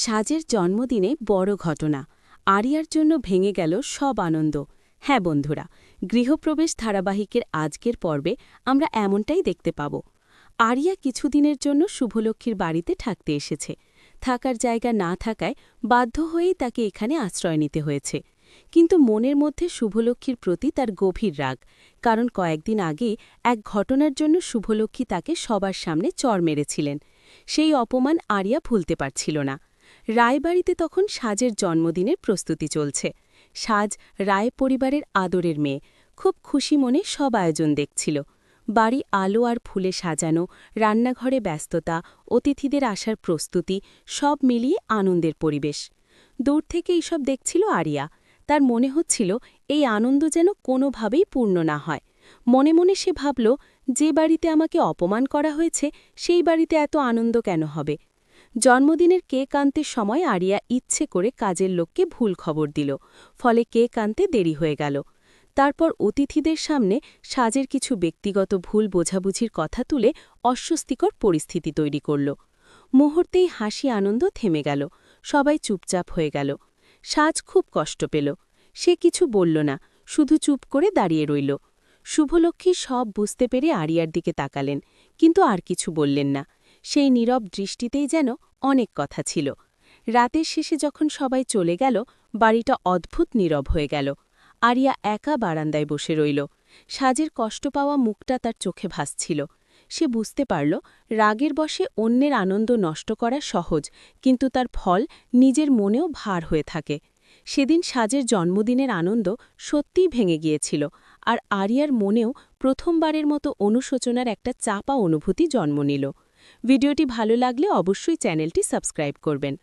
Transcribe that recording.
সাজের জন্মদিনে বড় ঘটনা। আরিয়ার জন্য ভেঙে গেল সব আনন্দ। হ্যাঁ বন্ধুরা, গৃহপ্রবেশ ধারাবাহিকের আজকের পর্বে আমরা এমনটাই দেখতে পাব। আরিয়া কিছুদিনের জন্য শুভলক্ষ্মীর বাড়িতে থাকতে এসেছে। থাকার জায়গা না থাকায় বাধ্য হয়েই তাকে এখানে আশ্রয় নিতে হয়েছে। কিন্তু মনের মধ্যে শুভলক্ষ্মীর প্রতি তার গভীর রাগ, কারণ কয়েকদিন আগেই এক ঘটনার জন্য শুভলক্ষ্মী তাকে সবার সামনে চড় মেরেছিলেন। সেই অপমান আরিয়া ভুলতে পারছিল না। রায়বাড়িতে তখন সাজের জন্মদিনের প্রস্তুতি চলছে। সাজ রায় পরিবারের আদরের মেয়ে, খুব খুশি মনে সব আয়োজন দেখছিল। বাড়ি আলো আর ফুলে সাজানো, রান্নাঘরে ব্যস্ততা, অতিথিদের আসার প্রস্তুতি, সব মিলিয়ে আনন্দের পরিবেশ। দূর থেকে এইসব দেখছিল আরিয়া। তার মনে হচ্ছিল এই আনন্দ যেন কোনোভাবেই পূর্ণ না হয়। মনে মনে সে ভাবল, যে বাড়িতে আমাকে অপমান করা হয়েছে সেই বাড়িতে এত আনন্দ কেন হবে। জন্মদিনের কেক আনতে সময় আরিয়া ইচ্ছে করে কাজের লোককে ভুল খবর দিল, ফলে কেক আনতে দেরি হয়ে গেল। তারপর অতিথিদের সামনে সাজের কিছু ব্যক্তিগত ভুল বোঝাবুঝির কথা তুলে অস্বস্তিকর পরিস্থিতি তৈরি করল। মুহূর্তেই হাসি আনন্দ থেমে গেল, সবাই চুপচাপ হয়ে গেল। সাজ খুব কষ্ট পেল। সে কিছু বলল না, শুধু চুপ করে দাঁড়িয়ে রইল। শুভলক্ষ্মী সব বুঝতে পেরে আরিয়ার দিকে তাকালেন, কিন্তু আর কিছু বললেন না। সেই নীরব দৃষ্টিতেই যেন অনেক কথা ছিল। রাতের শেষে যখন সবাই চলে গেল, বাড়িটা অদ্ভুত নীরব হয়ে গেল। আরিয়া একা বারান্দায় বসে রইল। সাজের কষ্ট পাওয়া মুখটা তার চোখে ভাসছিল। সে বুঝতে পারল, রাগের বশে অন্যের আনন্দ নষ্ট করা সহজ, কিন্তু তার ফল নিজের মনেও ভার হয়ে থাকে। সেদিন সাজের জন্মদিনের আনন্দ সত্যিই ভেঙে গিয়েছিল, আর আরিয়ার মনেও প্রথমবারের মতো অনুশোচনার একটা চাপা অনুভূতি জন্ম নিল। ভিডিওটি ভালো লাগলে অবশ্যই চ্যানেলটি সাবস্ক্রাইব করবেন।